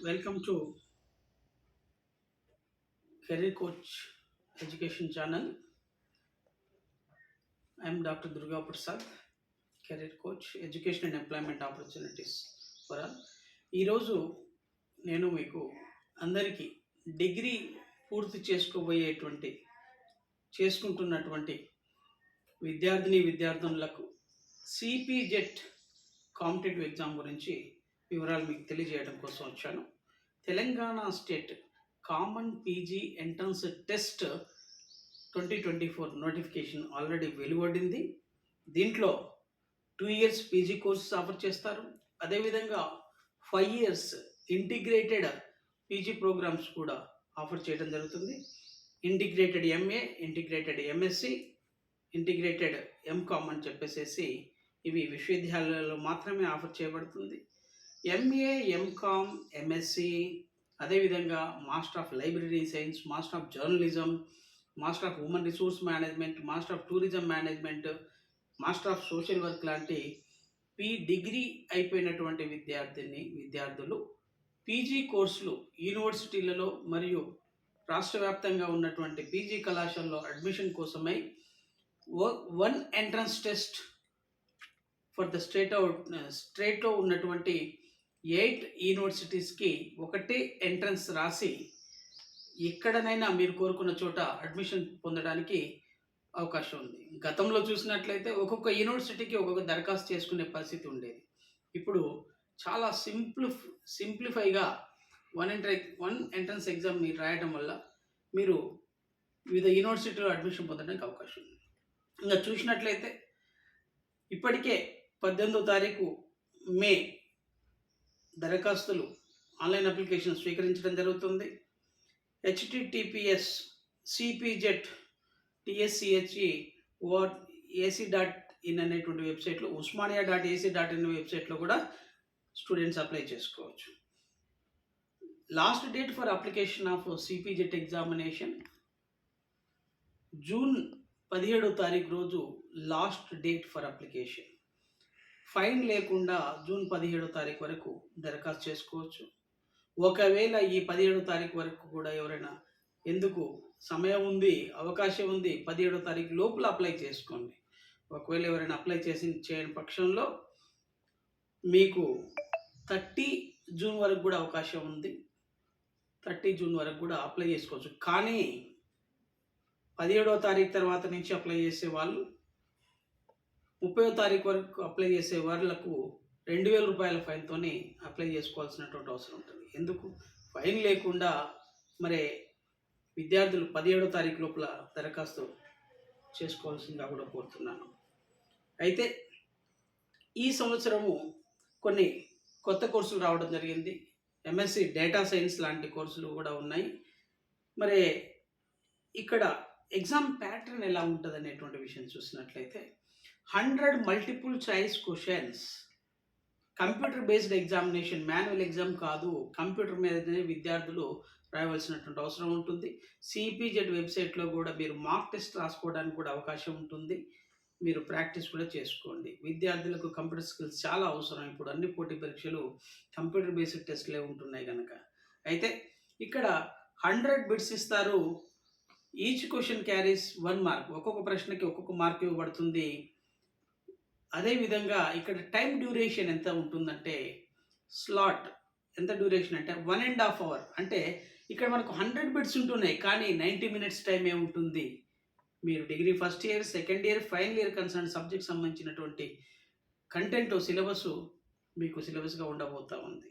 Welcome to Career Coach Education Channel. I am Dr. Durga Prasad, Career Coach, Education and Employment Opportunities for all. ఈరోజు నేను మీకు అందరికీ degree పూర్తి చేసుకుంటున్నటువంటి విద్యార్థులకు CPGET competitive exam గురించి వివరాలు మీకు తెలియజేయడం కోసం వచ్చాను. Telangana state common PG entrance test 2024 notification already వెలువడింది. దీంట్లో 2 years పీజీ కోర్సెస్ ఆఫర్ చేస్తారు. అదేవిధంగా 5 years ఇంటిగ్రేటెడ్ పీజీ ప్రోగ్రామ్స్ కూడా ఆఫర్ చేయడం జరుగుతుంది. Integrated MA, integrated MSc, integrated MCom అని చెప్పేసి ఇవి విశ్వవిద్యాలయాల్లో మాత్రమే ఆఫర్ చేయబడుతుంది. ఎంఏ, ఎంకామ్, ఎంఎస్సి, అదేవిధంగా master of library science, master of journalism, master of human resource management, master of tourism management, master of social work లాంటి డిగ్రీ అయిపోయినటువంటి విద్యార్థులు పీజీ కోర్సులు యూనివర్సిటీలలో మరియు రాష్ట్ర వ్యాప్తంగా ఉన్నటువంటి పీజీ కళాశాలలో అడ్మిషన్ కోసమై 1 ఎంట్రన్స్ టెస్ట్ ఫర్ ద స్టేట్లో ఉన్నటువంటి 8 యూనివర్సిటీస్కి ఒకటే ఎంట్రన్స్ రాసి ఎక్కడనైనా మీరు కోరుకున్న చోట అడ్మిషన్ పొందడానికి అవకాశం ఉంది. గతంలో చూసినట్లయితే ఒక్కొక్క యూనివర్సిటీకి ఒక్కొక్క దరఖాస్తు చేసుకునే పరిస్థితి ఉండేది. ఇప్పుడు చాలా సింప్లిఫైగా 1 ఎంట్రన్స్ ఎగ్జామ్ మీరు రాయడం వల్ల మీరు వివిధ యూనివర్సిటీలో అడ్మిషన్ పొందడానికి అవకాశం ఉంది. ఇంకా చూసినట్లయితే ఇప్పటికే 18వ తారీఖు మే దరఖాస్తులు ఆన్లైన్ అప్లికేషన్ స్వీకరించడం జరుగుతుంది. https cpjet tschE.ac.in అనేటువంటి వెబ్సైట్లో, usmania.ac.in వెబ్సైట్లో కూడా స్టూడెంట్స్ అప్లై చేసుకోవచ్చు. Last date for application of CPGET examination June 17వ తారీఖు రోజు last date for application. Fine లేకుండా జూన్ 17వ తారీఖు వరకు దరఖాస్తు చేసుకోవచ్చు. ఒకవేళ ఈ 17వ తారీఖు వరకు కూడా ఎవరైనా ఎందుకు సమయం ఉంది, అవకాశం ఉంది, 17వ తారీఖు లోపల అప్లై చేసుకోండి. ఒకవేళ ఎవరైనా అప్లై చేయని పక్షంలో మీకు 30 జూన్ వరకు కూడా అవకాశం ఉంది. 30 జూన్ వరకు కూడా అప్లై చేసుకోవచ్చు. కానీ 17వ తారీఖు తర్వాత నుంచి అప్లై చేసే వాళ్ళు 30వ తారీఖు వరకు అప్లై చేసే వాళ్ళకు 2000 రూపాయల ఫైన్తోనే అప్లై చేసుకోవాల్సినటువంటి అవసరం ఉంటుంది. ఎందుకు ఫైన్ లేకుండా మరి విద్యార్థులు 17వ తారీఖు లోపల దరఖాస్తు చేసుకోవాల్సిందిగా కూడా కోరుతున్నాను. అయితే ఈ సంవత్సరము కొన్ని కొత్త కోర్సులు రావడం జరిగింది. ఎంఎస్సి డేటా సైన్స్ లాంటి కోర్సులు కూడా ఉన్నాయి. మరి ఇక్కడ ఎగ్జామ్ ప్యాటర్న్ ఎలా ఉంటుంది అనేటువంటి విషయం చూసినట్లయితే 100 multiple choice questions, computer based examination, manual exam కాదు, కంప్యూటర్ మీదనే విద్యార్థులు రాయవలసినటువంటి అవసరం ఉంటుంది. సిపిజెడ్ వెబ్సైట్లో కూడా మీరు మాక్ టెస్ట్ రాసుకోవడానికి కూడా అవకాశం ఉంటుంది. మీరు ప్రాక్టీస్ కూడా చేసుకోండి. విద్యార్థులకు కంప్యూటర్ స్కిల్స్ చాలా అవసరం. ఇప్పుడు అన్ని పోటీ పరీక్షలు కంప్యూటర్ బేస్డ్ టెస్ట్లే ఉంటున్నాయి కనుక. అయితే ఇక్కడ 100 బిట్స్ ఇస్తారు. Each question carries 1 mark. ఒక్కొక్క ప్రశ్నకి ఒక్కొక్క మార్క్ ఇవ్వబడుతుంది. అదేవిధంగా ఇక్కడ టైం డ్యూరేషన్ ఎంత ఉంటుందంటే, స్లాట్ ఎంత డ్యూరేషన్ అంటే 1.5 hour. అంటే ఇక్కడ మనకు 100 బిట్స్ ఉంటున్నాయి, కానీ 90 minutes టైమే ఉంటుంది. మీరు degree first year, second year, final year concern subject సంబంధించినటువంటి కంటెంట్ సిలబస్ మీకు సిలబస్గా ఉండబోతూ ఉంది.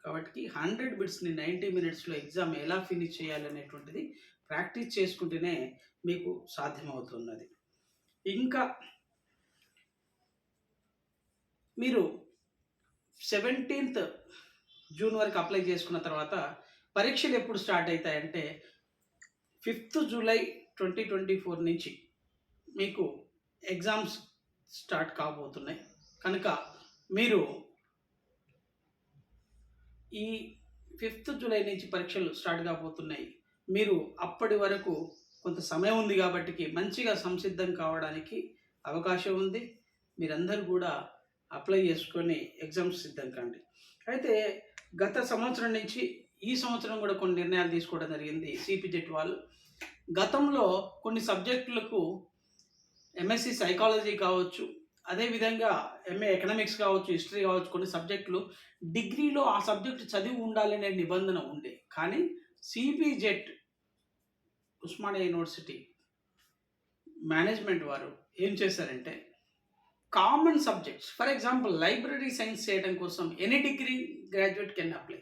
కాబట్టి 100 బిట్స్ని 90 minutesలో ఎగ్జామ్ ఎలా ఫినిష్ చేయాలనేటువంటిది ప్రాక్టీస్ చేసుకుంటేనే మీకు సాధ్యమవుతున్నది. ఇంకా మీరు 17th జూన్ వరకు అప్లై చేసుకున్న తర్వాత పరీక్షలు ఎప్పుడు స్టార్ట్ అవుతాయంటే 5th జూలై 2024 నుంచి మీకు ఎగ్జామ్స్ స్టార్ట్ కాబోతున్నాయి. కనుక మీరు ఈ 5th జూలై నుంచి పరీక్షలు స్టార్ట్ కాబోతున్నాయి. మీరు అప్పటి వరకు కొంత సమయం ఉంది కాబట్టి మంచిగా సంసిద్ధం కావడానికి అవకాశం ఉంది. మీరందరూ కూడా అప్లై చేసుకొని ఎగ్జామ్స్ సిద్ధం కండి. అయితే గత సంవత్సరం నుంచి ఈ సంవత్సరం కూడా కొన్ని నిర్ణయాలు తీసుకోవడం జరిగింది సిపిజెట్ వాళ్ళు. గతంలో కొన్ని సబ్జెక్టులకు ఎంఎస్సి సైకాలజీ కావచ్చు, అదేవిధంగా ఎంఏ ఎకనామిక్స్ కావచ్చు, హిస్టరీ కావచ్చు, కొన్ని సబ్జెక్టులు డిగ్రీలో ఆ సబ్జెక్టు చదివి ఉండాలనే నిబంధన ఉండే. కానీ సిపిజెట్ ఉస్మానియా యూనివర్సిటీ మేనేజ్మెంట్ వారు ఏం చేశారంటే, common subjects for example library science చేయడం కోసం any degree graduate can apply.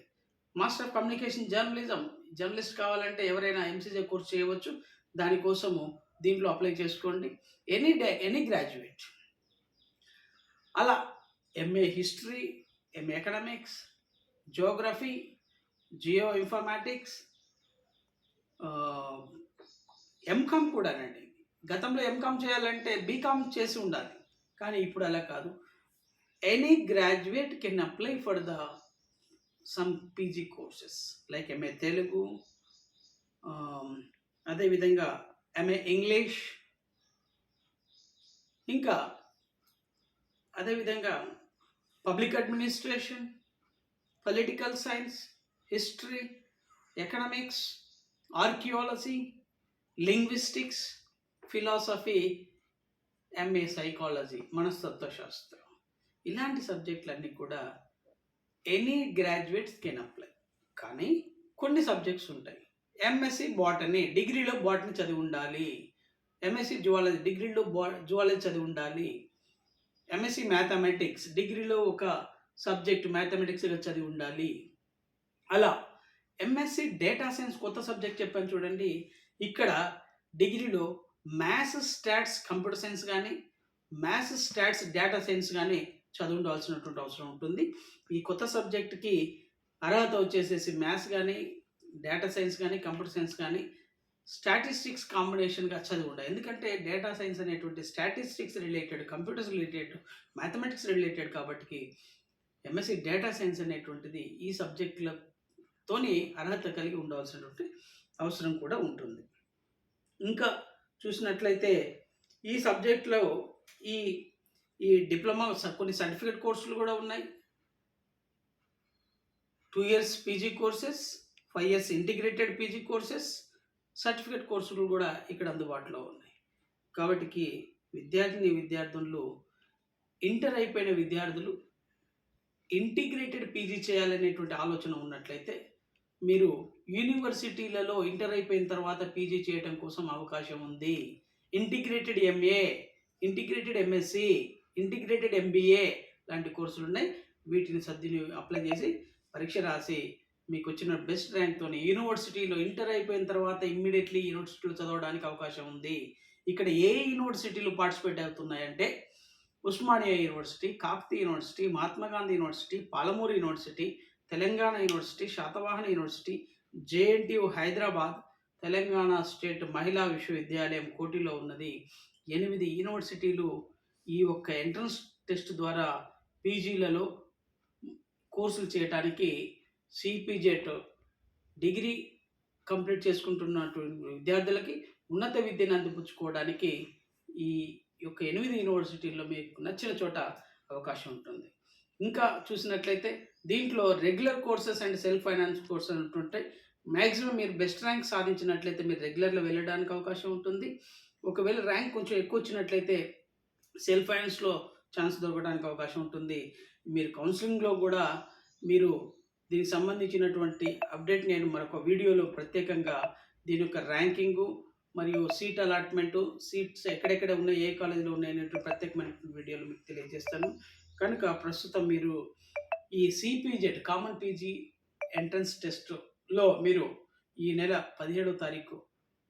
Master of communication journalism, journalist కావాలంటే ఎవరైనా ఎంసీజే కోర్స్ చేయవచ్చు. దానికోసము దీంట్లో అప్లై చేసుకోండి. Any graduate. అలా MA history, MA economics, geography, geo informatics, MCom కూడానండి. గతంలో ఎంకామ్ చేయాలంటే బీకామ్ చేసి ఉండాలి, కానీ ఇప్పుడు అలా కాదు. Any graduate can apply for the some PG courses like MA Telugu, అదేవిధంగా ఎంఏ ఇంగ్లీష్, ఇంకా అదేవిధంగా public administration, political science, history, economics, archaeology, linguistics, philosophy, MA psychology, మనస్తత్వ శాస్త్రం. ఇలాంటి సబ్జెక్టులన్నీ కూడా ఎనీ గ్రాడ్యుయేట్స్ కెన్ అప్లై. కానీ కొన్ని సబ్జెక్ట్స్ ఉంటాయి. ఎంఎస్సి బాటనీ, డిగ్రీలో బాటనీ చదివి ఉండాలి. ఎంఎస్సి జువాలజీ, డిగ్రీలో జువాలజీ చదివి ఉండాలి. ఎంఎస్సి మ్యాథమెటిక్స్, డిగ్రీలో ఒక సబ్జెక్ట్ మ్యాథమెటిక్స్గా చదివి ఉండాలి. అలా ఎంఎస్సి డేటా సైన్స్ కొత్త సబ్జెక్ట్ చెప్పాను చూడండి. ఇక్కడ డిగ్రీలో మ్యాథ్స్, స్టాట్స్, కంప్యూటర్ సైన్స్ కానీ, మ్యాథ్స్, స్టాట్స్, డేటా సైన్స్ కానీ చదివి ఉండాల్సినటువంటి అవసరం ఉంటుంది. ఈ కొత్త సబ్జెక్ట్కి అర్హత వచ్చేసేసి మ్యాథ్స్ కానీ, డేటా సైన్స్ కానీ, కంప్యూటర్ సైన్స్ కానీ స్టాటిస్టిక్స్ కాంబినేషన్గా చదివి ఉండాలి. ఎందుకంటే డేటా సైన్స్ అనేటువంటి statistics related, computers related, mathematics related కాబట్టి ఎంఎస్సి డేటా సైన్స్ అనేటువంటిది ఈ సబ్జెక్టులతోని అర్హత కలిగి ఉండవలసినటువంటి అవసరం కూడా ఉంటుంది. ఇంకా చూసినట్లయితే ఈ సబ్జెక్ట్లో ఈ ఈ డిప్లొమా కొన్ని సర్టిఫికేట్ కోర్సులు కూడా ఉన్నాయి. 2 years PG courses, 5 years integrated PG courses, certificate కోర్సులు కూడా ఇక్కడ అందుబాటులో ఉన్నాయి. కాబట్టి విద్యార్థులు ఇంటర్ అయిపోయిన విద్యార్థులు ఇంటిగ్రేటెడ్ పీజీ చేయాలనేటువంటి ఆలోచన ఉన్నట్లయితే మీరు యూనివర్సిటీలలో ఇంటర్ అయిపోయిన తర్వాత పీజీ చేయడం కోసం అవకాశం ఉంది. Integrated MA, integrated MSc, integrated MBA లాంటి కోర్సులు ఉన్నాయి. వీటిని అప్లై చేసి పరీక్ష రాసి మీకు వచ్చిన బెస్ట్ ర్యాంక్తో యూనివర్సిటీలో ఇంటర్ అయిపోయిన తర్వాత ఇమ్మీడియట్లీ యూనివర్సిటీలో చదవడానికి అవకాశం ఉంది. ఇక్కడ ఏ యూనివర్సిటీలు పార్టిసిపేట్ అవుతున్నాయంటే Osmania university, Kakatiya university, Mahatma Gandhi university, Palamuru university, Telangana university, Satavahana university, JNTU Hyderabad, Telangana state Mahila Vishwavidyalayam కోటిలో ఉన్నది. 8 యూనివర్సిటీలు ఈ ఒక్క ఎంట్రన్స్ టెస్ట్ ద్వారా పీజీలలో కోర్సులు చేయడానికి సిపిజెట్ డిగ్రీ కంప్లీట్ చేసుకుంటున్నటువంటి విద్యార్థులకి ఉన్నత విద్యను అందిపుచ్చుకోవడానికి ఈ యొక్క 8 యూనివర్సిటీల్లో మీకు నచ్చిన చోట అవకాశం ఉంటుంది. ఇంకా చూసినట్లయితే దీంట్లో regular courses and self finance courses ఉంటుంటాయి. మ్యాక్సిమం మీరు బెస్ట్ ర్యాంక్ సాధించినట్లయితే మీరు రెగ్యులర్లో వెళ్ళడానికి అవకాశం ఉంటుంది. ఒకవేళ ర్యాంక్ కొంచెం ఎక్కువ వచ్చినట్లయితే సెల్ఫ్ ఫైనాన్స్లో ఛాన్స్ దొరకడానికి అవకాశం ఉంటుంది. మీరు కౌన్సిలింగ్లో కూడా మీరు దీనికి సంబంధించినటువంటి అప్డేట్ నేను మరొక వీడియోలో ప్రత్యేకంగా దీని యొక్క ర్యాంకింగు మరియు సీట్ అలాట్మెంటు, సీట్స్ ఎక్కడెక్కడ ఉన్నాయి, ఏ కాలేజీలో ఉన్నాయనేటువంటి ప్రత్యేకమైన వీడియోలు మీకు తెలియజేస్తాను. కనుక ప్రస్తుతం మీరు ఈ సిపిజెట్ కామన్ పీజీ ఎంట్రన్స్ టెస్ట్లో మీరు ఈ నెల 17వ తారీఖు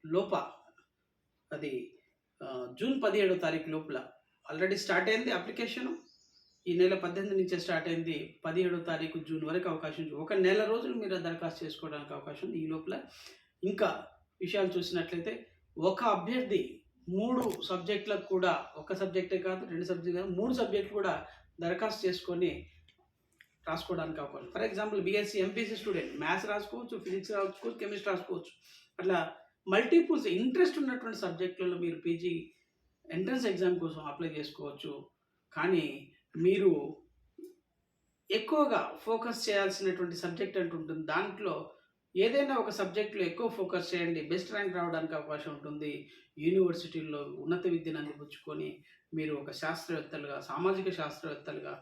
లోప, అది జూన్ 17వ తారీఖు లోపల ఆల్రెడీ స్టార్ట్ అయింది అప్లికేషను. ఈ నెల 18 నుంచే స్టార్ట్ అయింది. 17వ తారీఖు జూన్ వరకు అవకాశం ఉంది. ఒక నెల రోజులు మీరు దరఖాస్తు చేసుకోవడానికి అవకాశం ఉంది. ఈ లోపల ఇంకా విషయాలు చూసినట్లయితే ఒక అభ్యర్థి 3 సబ్జెక్టులకు కూడా, ఒక సబ్జెక్టే కాదు 2 సబ్జెక్టు కాదు 3 సబ్జెక్టులు కూడా దరఖాస్తు చేసుకొని రాసుకోవడానికి అవకాశం. For example BSc MPC student maths రాసుకోవచ్చు, ఫిజిక్స్ రాసుకోవచ్చు, కెమిస్ట్రీ రాసుకోవచ్చు. అట్లా మల్టిపుల్స్ ఇంట్రెస్ట్ ఉన్నటువంటి సబ్జెక్టులలో మీరు పీజీ ఎంట్రన్స్ ఎగ్జామ్ కోసం అప్లై చేసుకోవచ్చు. కానీ మీరు ఎక్కువగా ఫోకస్ చేయాల్సినటువంటి సబ్జెక్ట్ అంటూ ఉంటుంది. దాంట్లో ఏదైనా ఒక సబ్జెక్ట్‌లో ఎక్కువ ఫోకస్ చేయండి. బెస్ట్ ర్యాంక్ రావడానికి అవకాశం ఉంటుంది. యూనివర్సిటీల్లో ఉన్నత విద్యను అందిపుచ్చుకొని మీరు ఒక శాస్త్రవేత్తలుగా, సామాజిక శాస్త్రవేత్తలుగా,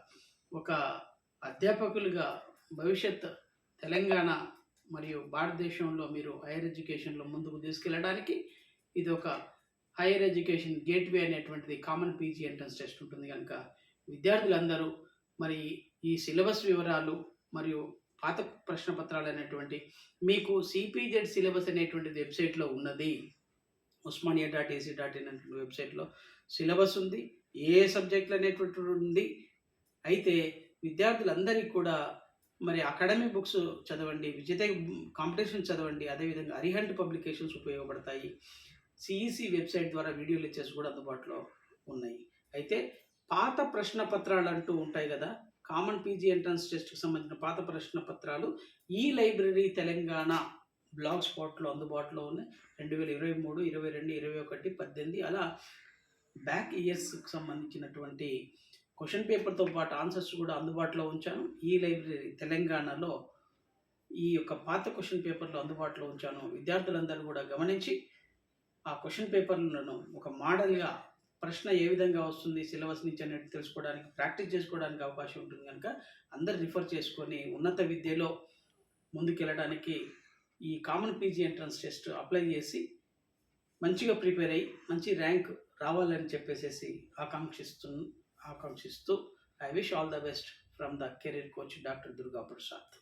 ఒక అధ్యాపకులుగా భవిష్యత్ తెలంగాణ మరియు భారతదేశంలో మీరు హైయర్ ఎడ్యుకేషన్‌లో ముందుకు తీసుకెళ్ళడానికి ఇదొక హైయర్ ఎడ్యుకేషన్ గేట్‌వే అనేటువంటిది కామన్ పీజీ ఎంట్రన్స్ టెస్ట్ ఉంటుంది గనుక విద్యార్థులందరూ మరి ఈ సిలబస్ వివరాలు మరియు పాత ప్రశ్న పత్రాలనేటువంటి మీకు సిపిజెడ్ సిలబస్ అనేటువంటిది వెబ్‌సైట్‌లో ఉన్నది. uస్మానియా.ac.in అనేటువంటి వెబ్‌సైట్‌లో సిలబస్ ఉంది. ఏ సబ్జెక్టులు అనేటువంటిది ఉంది. అయితే విద్యార్థులందరికీ కూడా మరి అకాడమిక్ బుక్స్ చదవండి. విజేత కాంపిటీషన్ చదవండి. అదేవిధంగా అరిహంట్ పబ్లికేషన్స్ ఉపయోగపడతాయి. సిఈసి వెబ్‌సైట్ ద్వారా వీడియో లెక్చర్స్ కూడా అందుబాటులో ఉన్నాయి. అయితే పాత ప్రశ్న పత్రాలంటూ ఉంటాయి గదా! కామన్ పీజీ ఎంట్రన్స్ టెస్ట్‌కి సంబంధించిన పాత ప్రశ్న పత్రాలు ఈ లైబ్రరీ తెలంగాణ బ్లాగ్ స్పాట్‌లో అందుబాటులో ఉన్నాయి. 2023, 22, 21, 18 అలా బ్యాక్ ఇయర్స్‌కి సంబంధించినటువంటి క్వెషన్ పేపర్‌తో పాటు ఆన్సర్స్ కూడా అందుబాటులో ఉంచాను. ఈ లైబ్రరీ తెలంగాణలో ఈ యొక్క పాత క్వెషన్ పేపర్‌లు అందుబాటులో ఉంచాను. విద్యార్థులందరూ కూడా గమనించి ఆ క్వెషన్ పేపర్‌లను ఒక మోడల్‌గా ప్రశ్న ఏ విధంగా వస్తుంది సిలబస్ నుంచి అనేది తెలుసుకోవడానికి, ప్రాక్టీస్ చేసుకోవడానికి అవకాశం ఉంటుంది కనుక అందరూ రిఫర్ చేసుకొని ఉన్నత విద్యలో ముందుకెళ్ళడానికి ఈ common PG entrance test apply చేసి మంచిగా ప్రిపేర్ అయ్యి మంచి ర్యాంక్ రావాలని చెప్పేసేసి ఆకాంక్షిస్తూ I wish all the best from the career coach doctor Durga Prasad.